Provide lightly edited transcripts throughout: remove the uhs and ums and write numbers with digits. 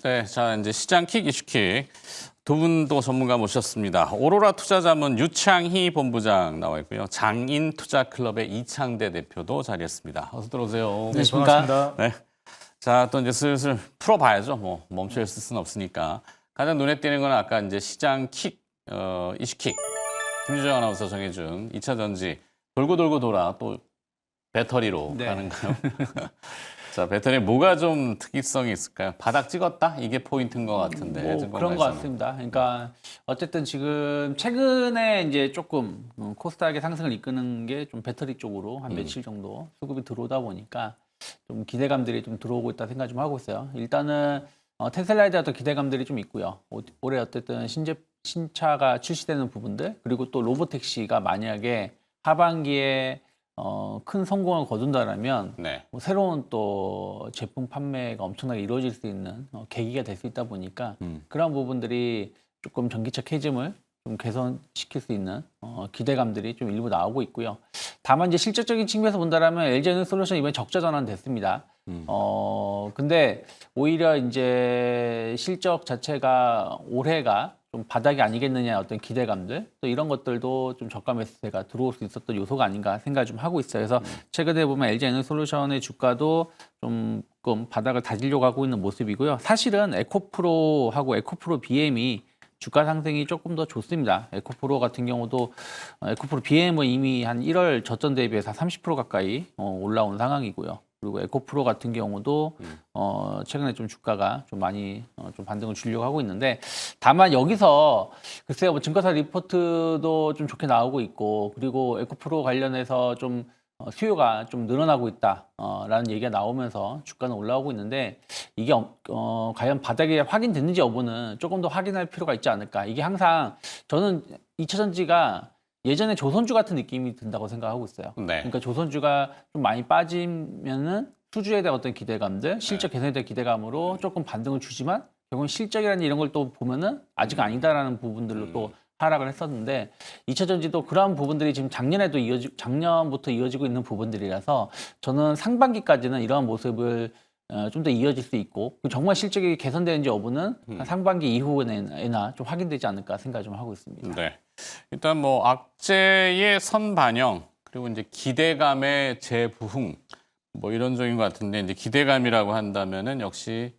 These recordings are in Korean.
네, 자 이제 시장 킥 이슈킥 두 분도 전문가 모셨습니다. 오로라 투자자문 유창희 본부장 나와 있고요. 장인 투자클럽의 이창대 대표도 자리했습니다. 어서 들어오세요. 네, 반갑습니다. 네. 자, 또 이제 슬슬 풀어봐야죠. 뭐 멈춰 있을 수는 없으니까. 가장 눈에 띄는 건 아까 이제 시장 킥, 이슈킥. 김유정 아나운서 정해준 2차 전지 돌고 돌고 돌아 또 배터리로 네. 가는가요? 자, 배터리 뭐가 좀 특이성이 있을까요? 바닥 찍었다? 이게 포인트인 것 같은데. 뭐 그런 것 같습니다. 그러니까 어쨌든 지금 최근에 이제 조금 코스닥의 상승을 이끄는 게 좀 배터리 쪽으로 한 며칠 정도 수급이 들어오다 보니까 좀 기대감들이 좀 들어오고 있다 생각 좀 하고 있어요. 일단은 테슬라에 대한 또 기대감들이 좀 있고요. 올해 어쨌든 신차가 출시되는 부분들 그리고 또 로보택시가 만약에 하반기에 큰 성공을 거둔다라면 네. 뭐 새로운 또 제품 판매가 엄청나게 이루어질 수 있는 계기가 될 수 있다 보니까 그런 부분들이 조금 전기차 캐즘을 좀 개선시킬 수 있는 기대감들이 좀 일부 나오고 있고요. 다만 이제 실질적인 측면에서 본다라면 LG에너지솔루션 이번에 적자 전환 됐습니다. 근데 오히려 이제 실적 자체가 올해가 좀 바닥이 아니겠느냐 어떤 기대감들 또 이런 것들도 좀 저가 매수세가 들어올 수 있었던 요소가 아닌가 생각을 좀 하고 있어요. 그래서 최근에 보면 LG에너지솔루션의 주가도 조금 바닥을 다지려고 하고 있는 모습이고요. 사실은 에코프로하고 에코프로 BM이 주가 상승이 조금 더 좋습니다. 에코프로 같은 경우도 에코프로 BM은 이미 한 1월 저점 대비해서 30% 가까이 올라온 상황이고요. 그리고 에코프로 같은 경우도 최근에 좀 주가가 좀 많이 좀 반등을 주려고 하고 있는데 다만 여기서 글쎄요 뭐 증권사 리포트도 좀 좋게 나오고 있고 그리고 에코프로 관련해서 좀 수요가 좀 늘어나고 있다라는 얘기가 나오면서 주가는 올라오고 있는데 이게 과연 바닥에 확인됐는지 여부는 조금 더 확인할 필요가 있지 않을까. 이게 항상 저는 2차 전지가 예전에 조선주 같은 느낌이 든다고 생각하고 있어요. 네. 그러니까 조선주가 좀 많이 빠지면은 수주에 대한 어떤 기대감들, 실적 개선에 대한 기대감으로 조금 반등을 주지만 결국은 실적이라는 이런 걸 또 보면은 아직 아니다라는 부분들로 또 하락을 했었는데 2차 전지도 그러한 부분들이 지금 작년부터 이어지고 있는 부분들이라서 저는 상반기까지는 이러한 모습을 좀 더 이어질 수 있고 정말 실적이 개선되는지 여부는 상반기 이후에나 좀 확인되지 않을까 생각 좀 하고 있습니다. 네. 일단 뭐 악재의 선반영 그리고 이제 기대감의 재부흥 뭐 이런 쪽인 것 같은데 이제 기대감이라고 한다면은 역시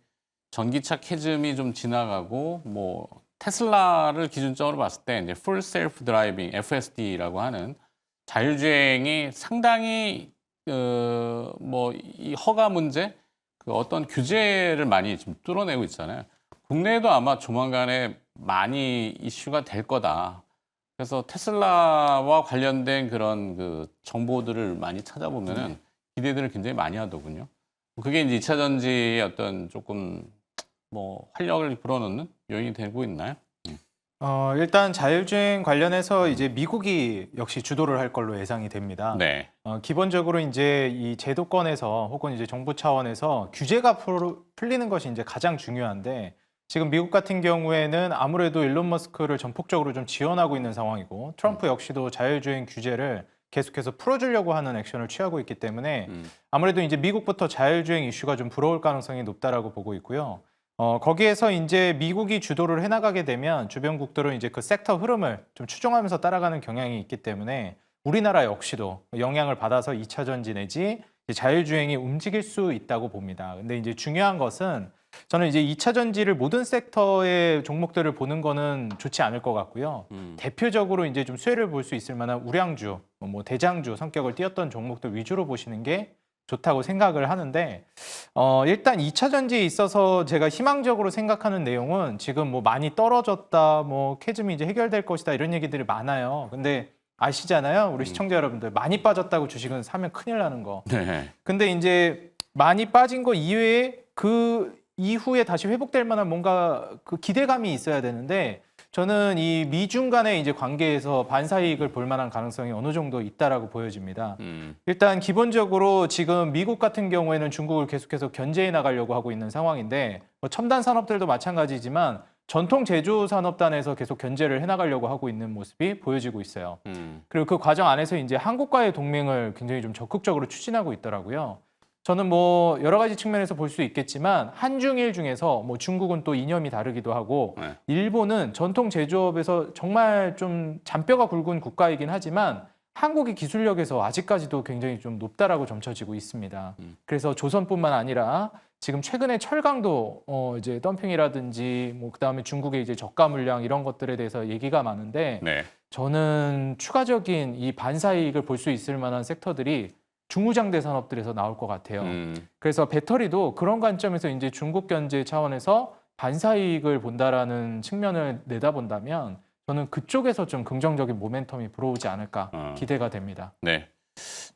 전기차 캐즘이 좀 지나가고 뭐 테슬라를 기준점으로 봤을 때 이제 Full Self Driving FSD라고 하는 자율주행이 상당히 뭐 이 허가 문제 그 어떤 규제를 많이 지금 뚫어내고 있잖아요. 국내에도 아마 조만간에 많이 이슈가 될 거다. 그래서 테슬라와 관련된 그런 그 정보들을 많이 찾아보면은 기대들을 굉장히 많이 하더군요. 그게 이제 2차 전지의 어떤 조금 뭐 활력을 불어넣는 요인이 되고 있나요? 일단 자율주행 관련해서 이제 미국이 역시 주도를 할 걸로 예상이 됩니다. 네. 기본적으로 이제 이 제도권에서 혹은 이제 정부 차원에서 규제가 풀리는 것이 이제 가장 중요한데 지금 미국 같은 경우에는 아무래도 일론 머스크를 전폭적으로 좀 지원하고 있는 상황이고 트럼프 역시도 자율주행 규제를 계속해서 풀어주려고 하는 액션을 취하고 있기 때문에 아무래도 이제 미국부터 자율주행 이슈가 좀 불어올 가능성이 높다라고 보고 있고요. 거기에서 이제 미국이 주도를 해나가게 되면 주변국들은 이제 그 섹터 흐름을 좀 추종하면서 따라가는 경향이 있기 때문에 우리나라 역시도 영향을 받아서 2차 전지 내지 자율주행이 움직일 수 있다고 봅니다. 근데 이제 중요한 것은 저는 이제 2차 전지를 모든 섹터의 종목들을 보는 거는 좋지 않을 것 같고요. 대표적으로 이제 좀 수혜를 볼 수 있을 만한 우량주, 뭐 대장주 성격을 띄었던 종목들 위주로 보시는 게 좋다고 생각을 하는데 일단 2차 전지에 있어서 제가 희망적으로 생각하는 내용은 지금 뭐 많이 떨어졌다, 뭐 캐즘이 이제 해결될 것이다 이런 얘기들이 많아요. 근데 아시잖아요, 우리 시청자 여러분들 많이 빠졌다고 주식은 사면 큰일 나는 거. 네. 근데 이제 많이 빠진 거 이외에 그 이후에 다시 회복될 만한 뭔가 그 기대감이 있어야 되는데 저는 이 미중 간의 이제 관계에서 반사이익을 볼 만한 가능성이 어느 정도 있다라고 보여집니다. 일단 기본적으로 지금 미국 같은 경우에는 중국을 계속해서 견제해 나가려고 하고 있는 상황인데 뭐 첨단 산업들도 마찬가지지만 전통 제조 산업단에서 계속 견제를 해나가려고 하고 있는 모습이 보여지고 있어요. 그리고 그 과정 안에서 이제 한국과의 동맹을 굉장히 좀 적극적으로 추진하고 있더라고요. 저는 뭐 여러 가지 측면에서 볼 수 있겠지만 한중일 중에서 뭐 중국은 또 이념이 다르기도 하고 네. 일본은 전통 제조업에서 정말 좀 잔뼈가 굵은 국가이긴 하지만 한국의 기술력에서 아직까지도 굉장히 좀 높다라고 점쳐지고 있습니다. 그래서 조선뿐만 아니라 지금 최근에 철강도 이제 덤핑이라든지 뭐 그다음에 중국의 이제 저가 물량 이런 것들에 대해서 얘기가 많은데 네. 저는 추가적인 이 반사이익을 볼 수 있을 만한 섹터들이 중무장대 산업들에서 나올 것 같아요. 그래서 배터리도 그런 관점에서 이제 중국 견제 차원에서 반사이익을 본다라는 측면을 내다본다면 저는 그쪽에서 좀 긍정적인 모멘텀이 불어오지 않을까 기대가 됩니다. 네.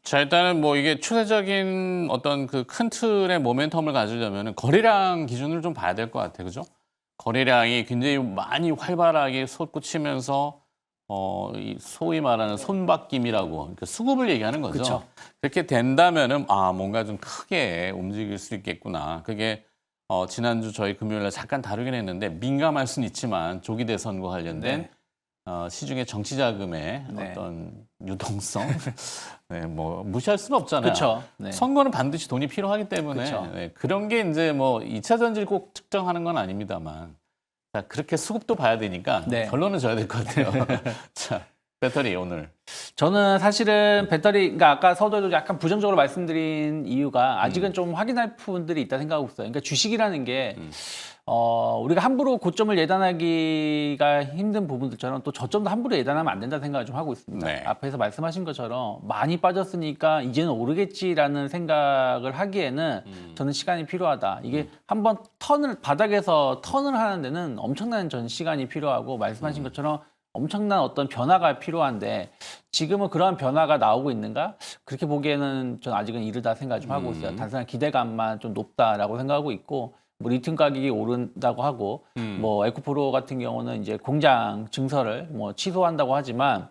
자, 일단은 뭐 이게 추세적인 어떤 그 큰 틀의 모멘텀을 가지려면 거래량 기준으로 좀 봐야 될 것 같아요. 그죠? 거래량이 굉장히 많이 활발하게 솟구치면서 이 소위 말하는 손바뀜이라고 그러니까 수급을 얘기하는 거죠. 그쵸. 그렇게 된다면은 뭔가 좀 크게 움직일 수 있겠구나. 그게 지난주 저희 금요일날 잠깐 다루긴 했는데 민감할 수는 있지만 조기 대선과 관련된 네. 시중의 정치 자금의 네. 어떤 유동성, 네, 뭐 무시할 수는 없잖아요. 그렇죠. 네. 선거는 반드시 돈이 필요하기 때문에 그쵸. 네, 그런 게 이제 뭐 2차 전지를 꼭 특정하는 건 아닙니다만 자, 그렇게 수급도 봐야 되니까 네. 결론은 져야 될 것 같아요. 자, 배터리 오늘. 저는 사실은 배터리, 그러니까 아까 서두에도 약간 부정적으로 말씀드린 이유가 아직은 좀 확인할 부분들이 있다 생각하고 있어요. 그러니까 주식이라는 게 우리가 함부로 고점을 예단하기가 힘든 부분들처럼 또 저점도 함부로 예단하면 안 된다 생각을 좀 하고 있습니다. 네. 앞에서 말씀하신 것처럼 많이 빠졌으니까 이제는 오르겠지라는 생각을 하기에는 저는 시간이 필요하다. 이게 한번 바닥에서 턴을 하는 데는 엄청난 전 시간이 필요하고 말씀하신 것처럼 엄청난 어떤 변화가 필요한데 지금은 그러한 변화가 나오고 있는가? 그렇게 보기에는 저는 아직은 이르다 생각을 좀 하고 있어요. 단순한 기대감만 좀 높다라고 생각하고 있고 뭐 리튬 가격이 오른다고 하고 뭐 에코프로 같은 경우는 이제 공장 증설을 뭐 취소한다고 하지만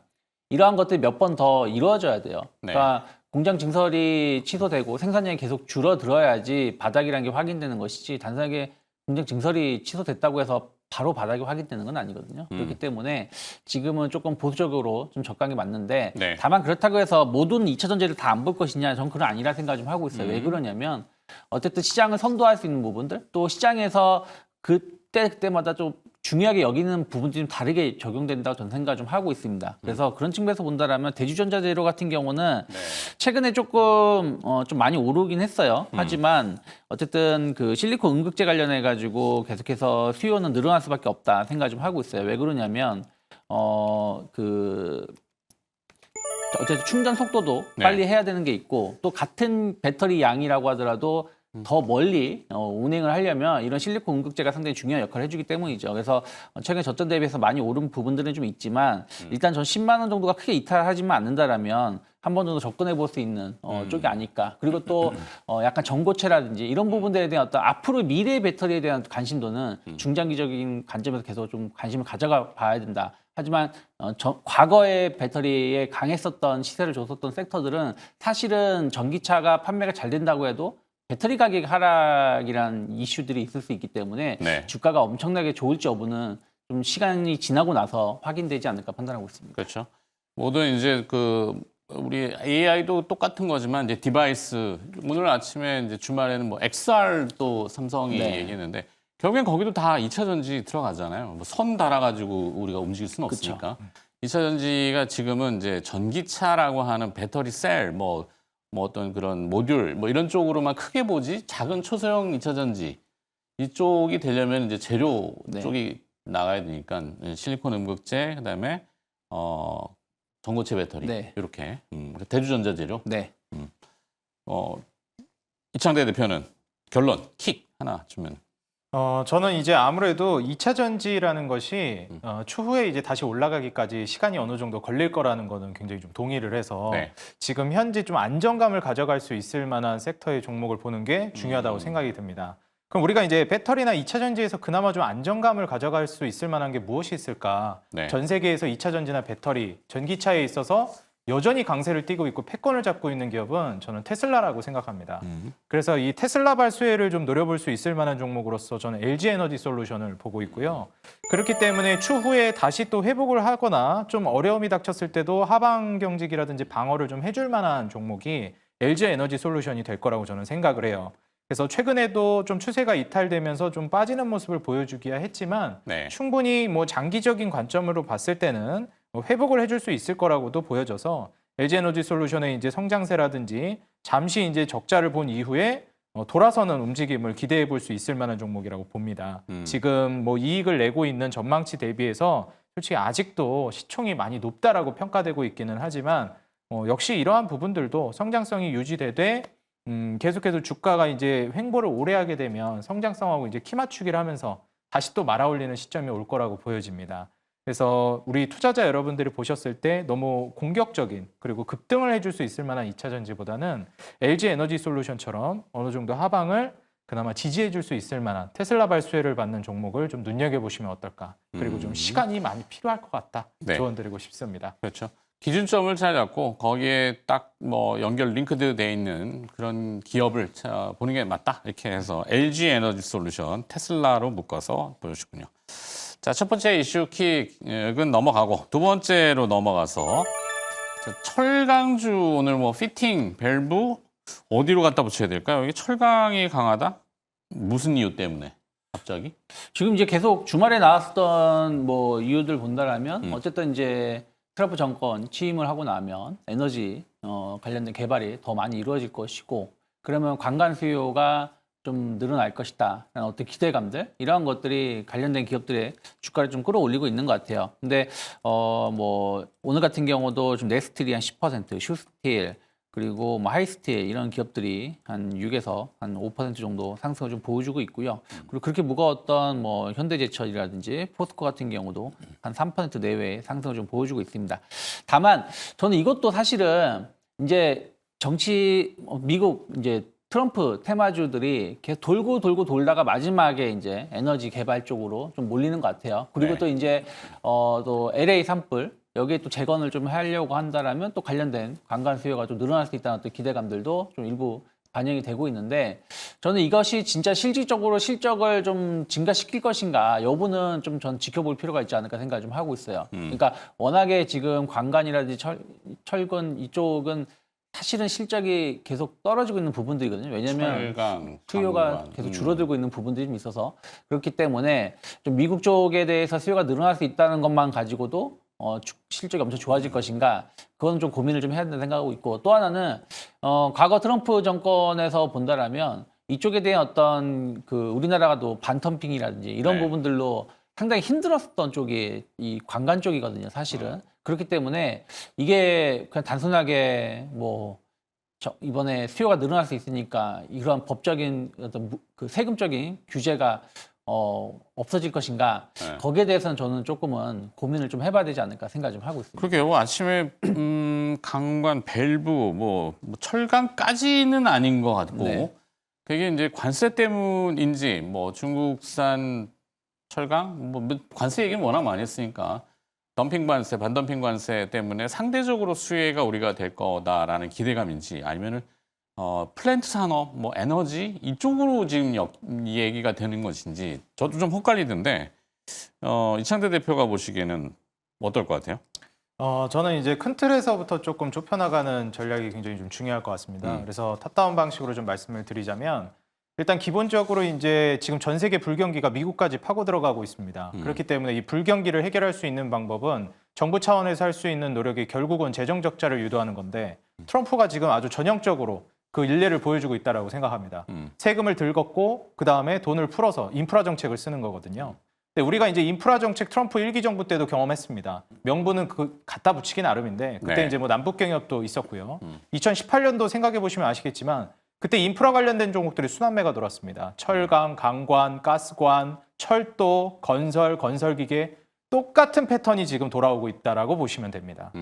이러한 것들이 몇 번 더 이루어져야 돼요. 네. 그러니까 공장 증설이 취소되고 생산량이 계속 줄어들어야지 바닥이라는 게 확인되는 것이지 단순하게 공장 증설이 취소됐다고 해서 바로 바닥이 확인되는 건 아니거든요. 그렇기 때문에 지금은 조금 보수적으로 좀 적당히 맞는데 네. 다만 그렇다고 해서 모든 2차 전지를 다 안 볼 것이냐 저는 그건 아니라 생각을 좀 하고 있어요. 왜 그러냐면 어쨌든 시장을 선도할 수 있는 부분들 또 시장에서 그때마다 좀 중요하게 여기는 부분들이 좀 다르게 적용된다고 저는 생각을 좀 하고 있습니다. 그래서 그런 측면에서 본다라면 대주전자재료 같은 경우는 네. 최근에 조금 좀 많이 오르긴 했어요. 하지만 어쨌든 그 실리콘 음극재 관련해 가지고 계속해서 수요는 늘어날 수밖에 없다 생각 좀 하고 있어요. 왜 그러냐면 어쨌든 충전 속도도 네. 빨리 해야 되는 게 있고 또 같은 배터리 양이라고 하더라도 더 멀리 운행을 하려면 이런 실리콘 음극재가 상당히 중요한 역할을 해주기 때문이죠. 그래서 최근에 저점 대비해서 많이 오른 부분들은 좀 있지만 일단 전 10만 원 정도가 크게 이탈하지만 않는다라면 한 번 정도 접근해 볼 수 있는 쪽이 아닐까. 그리고 또 약간 전고체라든지 이런 부분들에 대한 어떤 앞으로 미래 배터리에 대한 관심도는 중장기적인 관점에서 계속 좀 관심을 가져가 봐야 된다. 하지만 과거의 배터리에 강했었던 시세를 줬었던 섹터들은 사실은 전기차가 판매가 잘 된다고 해도 배터리 가격 하락이라는 이슈들이 있을 수 있기 때문에 네. 주가가 엄청나게 좋을지 여부는 좀 시간이 지나고 나서 확인되지 않을까 판단하고 있습니다. 그렇죠. 모든 이제 우리 AI도 똑같은 거지만 이제 디바이스 오늘 아침에 이제 주말에는 뭐 XR 또 삼성이 네. 얘기했는데 결국엔 거기도 다 2차 전지 들어가잖아요. 뭐 선 달아가지고 우리가 움직일 수는 그쵸. 없으니까. 2차 전지가 지금은 이제 전기차라고 하는 배터리 셀 뭐 어떤 그런 모듈 뭐 이런 쪽으로만 크게 보지 작은 초소형 2차 전지 이쪽이 되려면 이제 재료 네. 쪽이 나가야 되니까 실리콘 음극재 그다음에 전고체 배터리 네. 이렇게 대주전자 재료. 네. 이창대 대표는 결론 킥 하나 주면. 저는 이제 아무래도 2차 전지라는 것이 추후에 이제 다시 올라가기까지 시간이 어느 정도 걸릴 거라는 거는 굉장히 좀 동의를 해서 네. 지금 현재 좀 안정감을 가져갈 수 있을 만한 섹터의 종목을 보는 게 중요하다고 생각이 듭니다. 그럼 우리가 이제 배터리나 2차 전지에서 그나마 좀 안정감을 가져갈 수 있을 만한 게 무엇이 있을까? 네. 전 세계에서 2차 전지나 배터리, 전기차에 있어서 여전히 강세를 띠고 있고 패권을 잡고 있는 기업은 저는 테슬라라고 생각합니다. 그래서 이 테슬라발 수혜를 좀 노려볼 수 있을 만한 종목으로서 저는 LG 에너지 솔루션을 보고 있고요. 그렇기 때문에 추후에 다시 또 회복을 하거나 좀 어려움이 닥쳤을 때도 하방 경직이라든지 방어를 좀 해줄 만한 종목이 LG 에너지 솔루션이 될 거라고 저는 생각을 해요. 그래서 최근에도 좀 추세가 이탈되면서 좀 빠지는 모습을 보여주기야 했지만 네. 충분히 뭐 장기적인 관점으로 봤을 때는 뭐 회복을 해줄 수 있을 거라고도 보여져서 LG 에너지 솔루션의 이제 성장세라든지 잠시 이제 적자를 본 이후에 돌아서는 움직임을 기대해 볼 수 있을 만한 종목이라고 봅니다. 지금 뭐 이익을 내고 있는 전망치 대비해서 솔직히 아직도 시총이 많이 높다라고 평가되고 있기는 하지만 역시 이러한 부분들도 성장성이 유지되되 계속해서 주가가 이제 횡보를 오래 하게 되면 성장성하고 이제 키 맞추기를 하면서 다시 또 말아올리는 시점이 올 거라고 보여집니다. 그래서 우리 투자자 여러분들이 보셨을 때 너무 공격적인 그리고 급등을 해줄 수 있을 만한 2차 전지보다는 LG 에너지 솔루션처럼 어느 정도 하방을 그나마 지지해 줄 수 있을 만한 테슬라 발수혜를 받는 종목을 좀 눈여겨보시면 어떨까. 그리고 좀 시간이 많이 필요할 것 같다. 네. 조언드리고 싶습니다. 그렇죠. 기준점을 잘 잡고 거기에 딱 뭐 연결 링크드 돼 있는 그런 기업을 보는 게 맞다. 이렇게 해서 LG 에너지 솔루션 테슬라로 묶어서 보여주군요. 자, 첫 번째 이슈킥은 넘어가고 두 번째로 넘어가서 철강주 오늘 뭐 피팅, 밸브 어디로 갖다 붙여야 될까요? 이게 철강이 강하다? 무슨 이유 때문에 갑자기? 지금 이제 계속 주말에 나왔었던 뭐 이유들 본다라면 어쨌든 이제 트럼프 정권 취임을 하고 나면 에너지 관련된 개발이 더 많이 이루어질 것이고 그러면 관광 수요가 좀 늘어날 것이다 라는 어떤 기대감들 이러한 것들이 관련된 기업들의 주가를 좀 끌어올리고 있는 것 같아요. 근데 뭐 오늘 같은 경우도 좀 넥스틸이 한 10%, 슈스틸 그리고 뭐 하이스틸 이런 기업들이 한 6에서 한 5% 정도 상승을 좀 보여주고 있고요. 그리고 그렇게 무거웠던 뭐 현대제철이라든지 포스코 같은 경우도 한 3% 내외의 상승을 좀 보여주고 있습니다. 다만 저는 이것도 사실은 이제 정치 미국 이제 트럼프 테마주들이 계속 돌고 돌다가 마지막에 이제 에너지 개발 쪽으로 좀 몰리는 것 같아요. 그리고 네. 또 이제 또 LA 산불 여기에 또 재건을 좀 하려고 한다라면 또 관련된 관광 수요가 좀 늘어날 수 있다는 어떤 기대감들도 좀 일부 반영이 되고 있는데 저는 이것이 진짜 실질적으로 실적을 좀 증가시킬 것인가 여부는 좀 전 지켜볼 필요가 있지 않을까 생각을 좀 하고 있어요. 그러니까 워낙에 지금 관광이라든지 철근 이쪽은 사실은 실적이 계속 떨어지고 있는 부분들이거든요. 왜냐하면 철강, 수요가 관광. 계속 줄어들고 있는 부분들이 좀 있어서 그렇기 때문에 좀 미국 쪽에 대해서 수요가 늘어날 수 있다는 것만 가지고도 실적이 엄청 좋아질 것인가 그건 좀 고민을 좀 해야 된다 생각하고 있고 또 하나는 과거 트럼프 정권에서 본다라면 이쪽에 대한 어떤 그 우리나라가 또 반텀핑이라든지 이런 네. 부분들로 상당히 힘들었던 쪽이 이 관광 쪽이거든요, 사실은. 그렇기 때문에 이게 그냥 단순하게 뭐 이번에 수요가 늘어날 수 있으니까 이러한 법적인 어떤 그 세금적인 규제가 없어질 것인가 네. 거기에 대해서는 저는 조금은 고민을 좀 해봐야 되지 않을까 생각 좀 하고 있습니다. 그러게요. 아침에 강관, 밸브, 뭐 철강까지는 아닌 것 같고 네. 그게 이제 관세 때문인지 뭐 중국산 철강 뭐 관세 얘기는 워낙 많이 했으니까 덤핑 관세, 반덤핑 관세 때문에 상대적으로 수혜가 우리가 될 거다라는 기대감인지 아니면은 플랜트 산업, 뭐 에너지 이쪽으로 지금 얘기가 되는 것인지 저도 좀 헷갈리던데 이창대 대표가 보시기에는 어떨 것 같아요? 저는 이제 큰 틀에서부터 조금 좁혀나가는 전략이 굉장히 좀 중요할 것 같습니다. 그래서 탑다운 방식으로 좀 말씀을 드리자면 일단 기본적으로 이제 지금 전 세계 불경기가 미국까지 파고 들어가고 있습니다. 그렇기 때문에 이 불경기를 해결할 수 있는 방법은 정부 차원에서 할 수 있는 노력이 결국은 재정 적자를 유도하는 건데 트럼프가 지금 아주 전형적으로 그 일례를 보여주고 있다라고 생각합니다. 세금을 덜 걷고 그다음에 돈을 풀어서 인프라 정책을 쓰는 거거든요. 근데 우리가 이제 인프라 정책 트럼프 1기 정부 때도 경험했습니다. 명분은 그 갖다 붙이기 나름인데 그때 네. 이제 뭐 남북 경협도 있었고요. 2018년도 생각해 보시면 아시겠지만 그때 인프라 관련된 종목들이 순환매가 돌았습니다. 철강, 강관, 가스관, 철도, 건설, 건설기계 똑같은 패턴이 지금 돌아오고 있다라고 보시면 됩니다.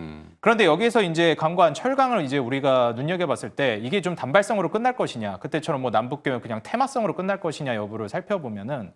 그런데 여기에서 이제 강관, 철강을 이제 우리가 눈여겨봤을 때 이게 좀 단발성으로 끝날 것이냐, 그때처럼 뭐 남북경협 그냥 테마성으로 끝날 것이냐 여부를 살펴보면은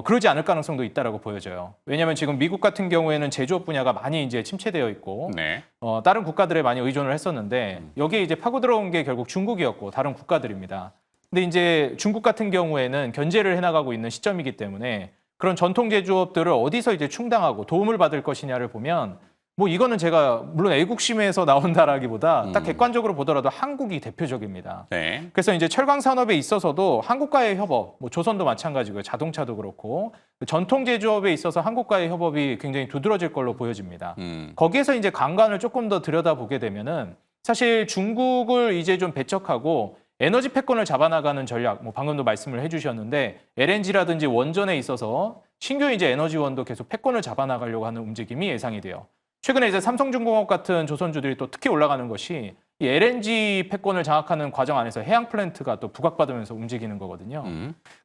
그러지 않을 가능성도 있다라고 보여져요. 왜냐하면 지금 미국 같은 경우에는 제조업 분야가 많이 이제 침체되어 있고 네. 다른 국가들에 많이 의존을 했었는데 여기에 이제 파고 들어온 게 결국 중국이었고 다른 국가들입니다. 근데 이제 중국 같은 경우에는 견제를 해나가고 있는 시점이기 때문에 그런 전통 제조업들을 어디서 이제 충당하고 도움을 받을 것이냐를 보면 뭐 이거는 제가 물론 애국심에서 나온다라기보다 딱 객관적으로 보더라도 한국이 대표적입니다. 네. 그래서 이제 철강 산업에 있어서도 한국과의 협업, 뭐 조선도 마찬가지고요. 자동차도 그렇고 전통 제조업에 있어서 한국과의 협업이 굉장히 두드러질 걸로 보여집니다. 거기에서 이제 강관을 조금 더 들여다보게 되면은 사실 중국을 이제 좀 배척하고 에너지 패권을 잡아나가는 전략, 뭐 방금도 말씀을 해주셨는데 LNG라든지 원전에 있어서 신규 이제 에너지원도 계속 패권을 잡아나가려고 하는 움직임이 예상이 돼요. 최근에 이제 삼성중공업 같은 조선주들이 또 특히 올라가는 것이 이 LNG 패권을 장악하는 과정 안에서 해양 플랜트가 또 부각받으면서 움직이는 거거든요.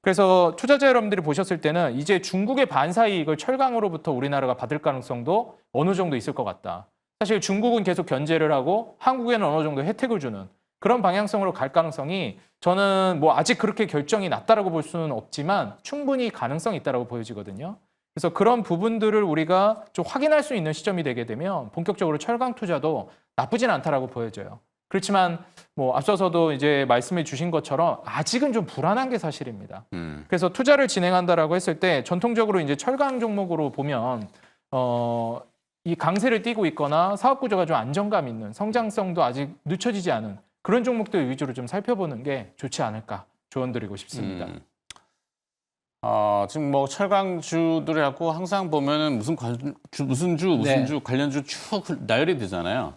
그래서 투자자 여러분들이 보셨을 때는 이제 중국의 반사 이익을 철강으로부터 우리나라가 받을 가능성도 어느 정도 있을 것 같다. 사실 중국은 계속 견제를 하고 한국에는 어느 정도 혜택을 주는 그런 방향성으로 갈 가능성이 저는 뭐 아직 그렇게 결정이 났다라고 볼 수는 없지만 충분히 가능성이 있다라고 보여지거든요. 그래서 그런 부분들을 우리가 좀 확인할 수 있는 시점이 되게 되면 본격적으로 철강 투자도 나쁘진 않다라고 보여져요. 그렇지만 뭐 앞서서도 이제 말씀해 주신 것처럼 아직은 좀 불안한 게 사실입니다. 그래서 투자를 진행한다라고 했을 때 전통적으로 이제 철강 종목으로 보면 이 강세를 띠고 있거나 사업 구조가 좀 안정감 있는 성장성도 아직 늦춰지지 않은 그런 종목들 위주로 좀 살펴보는 게 좋지 않을까 조언드리고 싶습니다. 지금 뭐 철강주들하고 항상 보면은 무슨 주 관련주 쭉 나열이 되잖아요.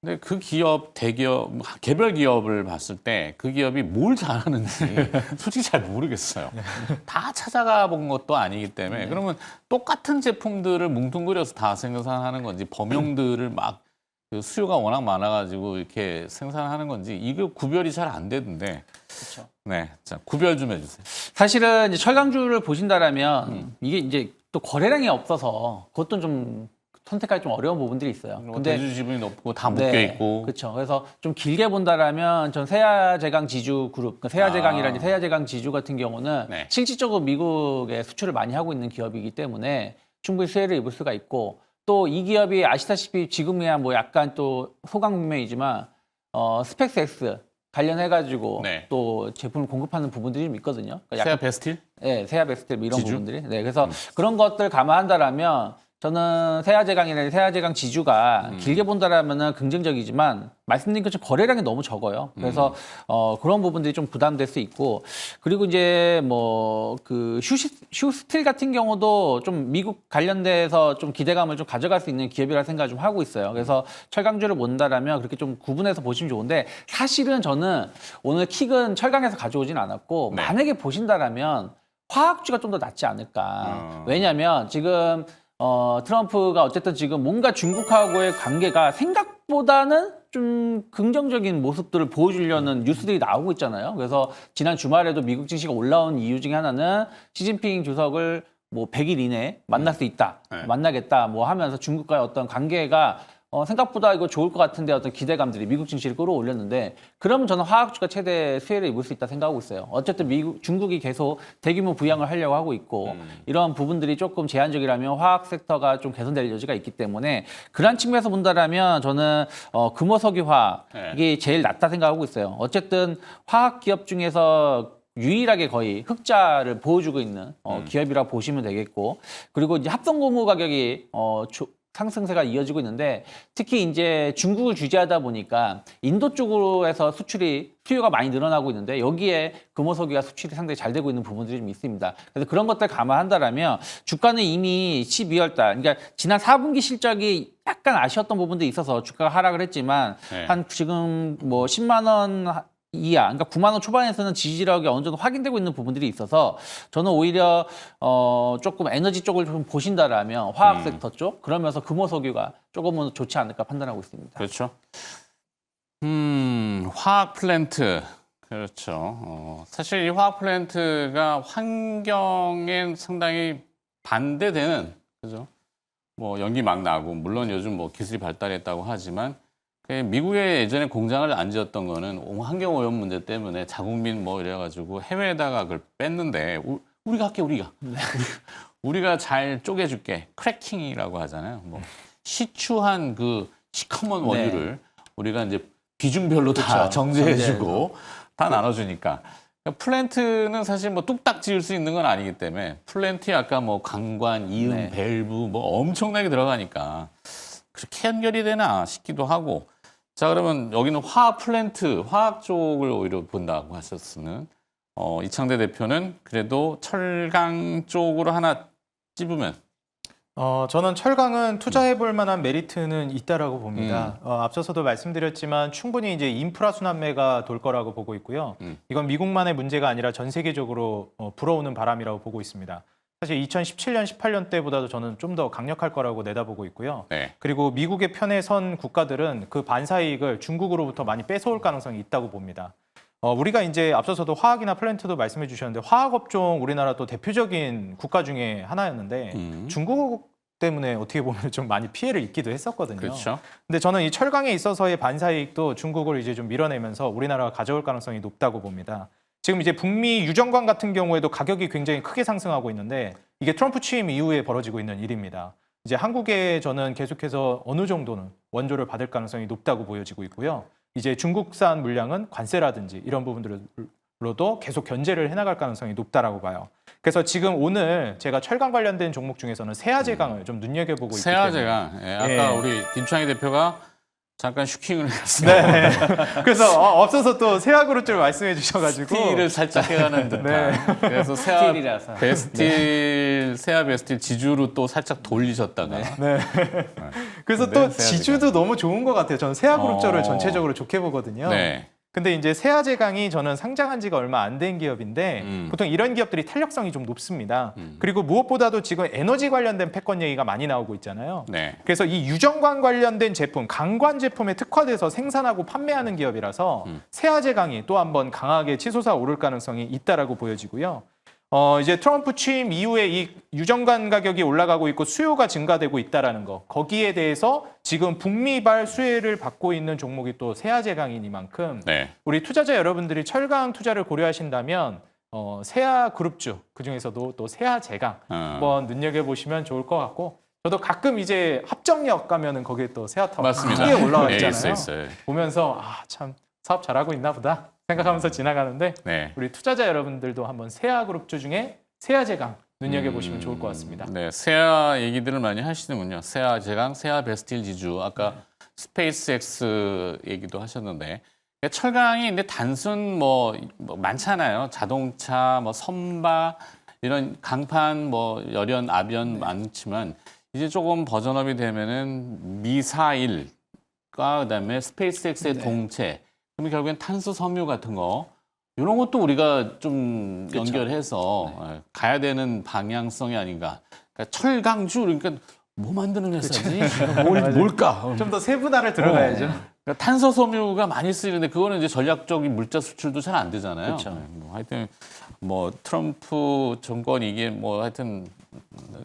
근데 그 기업, 대기업, 개별 기업을 봤을 때 그 기업이 뭘 잘하는지 솔직히 잘 모르겠어요. 다 찾아가 본 것도 아니기 때문에 그러면 똑같은 제품들을 뭉뚱그려서 다 생산하는 건지 범용들을 막 그 수요가 워낙 많아가지고 이렇게 생산하는 건지 이거 구별이 잘 안 되던데. 그렇죠. 네, 자 구별 좀 해주세요. 사실은 이제 철강주를 보신다라면 이게 이제 또 거래량이 없어서 그것도 좀 선택하기 좀 어려운 부분들이 있어요. 근데 대주 지분이 높고 다 묶여 있고. 그렇죠. 그래서 좀 길게 본다라면 전 세아제강 지주 그룹, 그러니까 세아제강이라든지 세아제강 지주 같은 경우는 네. 실질적으로 미국에 수출을 많이 하고 있는 기업이기 때문에 충분히 수혜를 입을 수가 있고 또 이 기업이 아시다시피 지금이야 뭐 약간 또 소강문명이지만 스펙스X 관련해가지고 네. 또 제품을 공급하는 부분들이 좀 있거든요. 그러니까 세아 베스틸? 네, 세아베스트 이런 지주? 부분들이. 네, 그래서 그런 것들 감안한다라면 저는 세아제강이나 세아제강 지주가 길게 본다라면은 긍정적이지만 말씀드린 것처럼 거래량이 너무 적어요. 그래서 그런 부분들이 좀 부담될 수 있고 그리고 이제 뭐 그 휴스틸 같은 경우도 좀 미국 관련돼서 좀 기대감을 좀 가져갈 수 있는 기업이라 생각을 좀 하고 있어요. 그래서 철강주를 본다라면 그렇게 좀 구분해서 보시면 좋은데 사실은 저는 오늘 킥은 철강에서 가져오진 않았고 네. 만약에 보신다라면 화학주가 좀 더 낫지 않을까. 왜냐하면 지금 트럼프가 어쨌든 지금 뭔가 중국하고의 관계가 생각보다는 좀 긍정적인 모습들을 보여주려는 뉴스들이 나오고 있잖아요. 그래서 지난 주말에도 미국 증시가 올라온 이유 중에 하나는 시진핑 주석을 뭐 100일 이내에 만날 수 있다, 네. 만나겠다 뭐 하면서 중국과의 어떤 관계가 생각보다 이거 좋을 것 같은데 어떤 기대감들이 미국 증시를 끌어올렸는데 그러면 저는 화학주가 최대 수혜를 입을 수 있다 생각하고 있어요. 어쨌든 중국이 계속 대규모 부양을 하려고 하고 있고 이런 부분들이 조금 제한적이라면 화학 섹터가 좀 개선될 여지가 있기 때문에 그런 측면에서 본다라면 저는 금호석유화학 이게 제일 낫다 생각하고 있어요. 어쨌든 화학 기업 중에서 유일하게 거의 흑자를 보여주고 있는 기업이라고 보시면 되겠고 그리고 이제 합성고무 가격이 상승세가 이어지고 있는데 특히 이제 중국을 규제하다 보니까 인도 쪽으로해서 수요가 많이 늘어나고 있는데 여기에 금호석유가 수출이 상당히 잘 되고 있는 부분들이 좀 있습니다. 그래서 그런 것들 감안한다라면 주가는 이미 12월 달, 그러니까 지난 4분기 실적이 약간 아쉬웠던 부분도 있어서 주가가 하락을 했지만 네. 한 지금 뭐 10만 원 이하, 그러니까 9만 원 초반에서는 지지력이 어느 정도 확인되고 있는 부분들이 있어서 저는 오히려 조금 에너지 쪽을 좀 보신다라면 화학 섹터 쪽 그러면서 금호석유가 조금은 좋지 않을까 판단하고 있습니다. 그렇죠. 화학 플랜트. 그렇죠. 사실 이 화학 플랜트가 환경에 상당히 반대되는, 그죠? 뭐 연기 막 나고, 물론 요즘 뭐 기술이 발달했다고 하지만, 미국에 예전에 공장을 안 지었던 거는 환경 오염 문제 때문에 자국민 뭐 이래가지고 해외에다가 그걸 뺐는데, 우리가 할게, 우리가. 우리가 잘 쪼개줄게. 크래킹이라고 하잖아요. 뭐 시추한 그 시커먼 원유를 우리가 이제 비중별로 다 그렇죠. 정제해주고 다 나눠주니까. 그러니까 플랜트는 사실 뭐 뚝딱 지을 수 있는 건 아니기 때문에 플랜트에 아까 뭐 강관, 이음, 밸브 뭐 엄청나게 들어가니까 그렇게 연결이 되나 싶기도 하고. 자, 그러면 여기는 화학 플랜트, 화학 쪽을 오히려 본다고 하셨으는 이창대 대표는 그래도 철강 쪽으로 하나 찝으면 저는 철강은 투자해볼 만한 메리트는 있다라고 봅니다. 앞서서도 말씀드렸지만 충분히 이제 인프라 순환매가 돌 거라고 보고 있고요. 이건 미국만의 문제가 아니라 전 세계적으로 불어오는 바람이라고 보고 있습니다. 사실 2017년, 18년 때보다도 저는 좀 더 강력할 거라고 내다보고 있고요. 네. 그리고 미국의 편에 선 국가들은 그 반사이익을 중국으로부터 많이 뺏어올 가능성이 있다고 봅니다. 우리가 이제 앞서서도 화학이나 플랜트도 말씀해 주셨는데 화학업종 우리나라 또 대표적인 국가 중에 하나였는데 중국 때문에 어떻게 보면 좀 많이 피해를 입기도 했었거든요. 그렇죠. 근데 저는 이 철강에 있어서의 반사이익도 중국을 이제 좀 밀어내면서 우리나라가 가져올 가능성이 높다고 봅니다. 지금 이제 북미 유정관 같은 경우에도 가격이 굉장히 크게 상승하고 있는데 이게 트럼프 취임 이후에 벌어지고 있는 일입니다. 이제 한국에 저는 계속해서 어느 정도는 원조를 받을 가능성이 높다고 보여지고 있고요. 이제 중국산 물량은 관세라든지 이런 부분들로도 계속 견제를 해나갈 가능성이 높다라고 봐요. 그래서 지금 오늘 제가 철강 관련된 종목 중에서는 세아제강을 좀 눈여겨보고 있기 때문에 세아제강. 예, 아까 예. 우리 김창희 대표가 잠깐 슈킹을 했어요. 네. 그래서 없어서 또 세아그룹 말씀해 주셔가지고 스틸을 살짝 해가는 듯한. 네. 그래서 세아 스틸이라서. 베스틸, 세아 베스틸 지주로 또 살짝 돌리셨다가. 네. 그래서 네, 또 세아제강. 지주도 너무 좋은 것 같아요. 저는 세아그룹저를 전체적으로 좋게 보거든요. 네. 근데 이제 세아제강이 저는 상장한 지가 얼마 안 된 기업인데 보통 이런 기업들이 탄력성이 좀 높습니다. 그리고 무엇보다도 지금 에너지 관련된 패권 얘기가 많이 나오고 있잖아요. 네. 그래서 이 유정관 관련된 제품, 강관 제품에 특화돼서 생산하고 판매하는 기업이라서 세아제강이 또 한번 강하게 치솟아 오를 가능성이 있다라고 보여지고요. 이제 트럼프 취임 이후에 이 유정관 가격이 올라가고 있고 수요가 증가되고 있다라는 거. 거기에 대해서 지금 북미발 수혜를 받고 있는 종목이 또 세아제강이니만큼 네. 우리 투자자 여러분들이 철강 투자를 고려하신다면 세아그룹주 그중에서도 또 세아제강 한번 눈여겨보시면 좋을 것 같고 저도 가끔 이제 합정역 가면은 거기에 또 세아타워 맞습니다. 크게 올라와 네, 있잖아요. 있어요. 보면서 참 사업 잘하고 있나 보다 생각하면서 지나가는데 네. 우리 투자자 여러분들도 한번 세아그룹주 중에 세아제강 눈여겨보시면 좋을 것 같습니다. 네, 세아 얘기들을 많이 하시는군요. 세아제강, 세아 베스틸 지주. 아까 스페이스X 얘기도 하셨는데 철강이 근데 단순 뭐 많잖아요. 자동차, 뭐 선박 이런 강판, 뭐 열연, 아변 많지만 이제 조금 버전업이 되면은 미사일과 그다음에 스페이스X의 동체. 그러면 결국엔 탄소 섬유 같은 거 이런 것도 우리가 좀 그쵸. 연결해서 가야 되는 방향성이 아닌가. 그러니까 철강주 그러니까 뭐 만드는 회사지? 뭘까? 좀 더 세분화를 들어가야죠. 그러니까 탄소 섬유가 많이 쓰이는데 그거는 이제 전략적인 물자 수출도 잘 안 되잖아요. 그쵸. 뭐 하여튼 뭐 트럼프 정권 이게 뭐 하여튼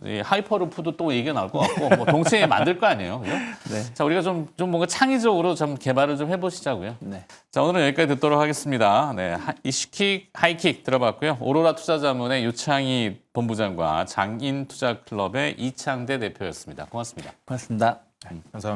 이 하이퍼루프도 또 얘기가 나올 것 같고 뭐 동체에 만들 거 아니에요. 그죠? 네. 자, 우리가 좀 뭔가 창의적으로 좀 개발을 좀 해보시자고요. 네. 자, 오늘은 여기까지 듣도록 하겠습니다. 네, 이슈킥, 하이킥 들어봤고요. 오로라 투자자문의 유창희 본부장과 장인투자클럽의 이창대 대표였습니다. 고맙습니다. 고맙습니다. 감사합니다.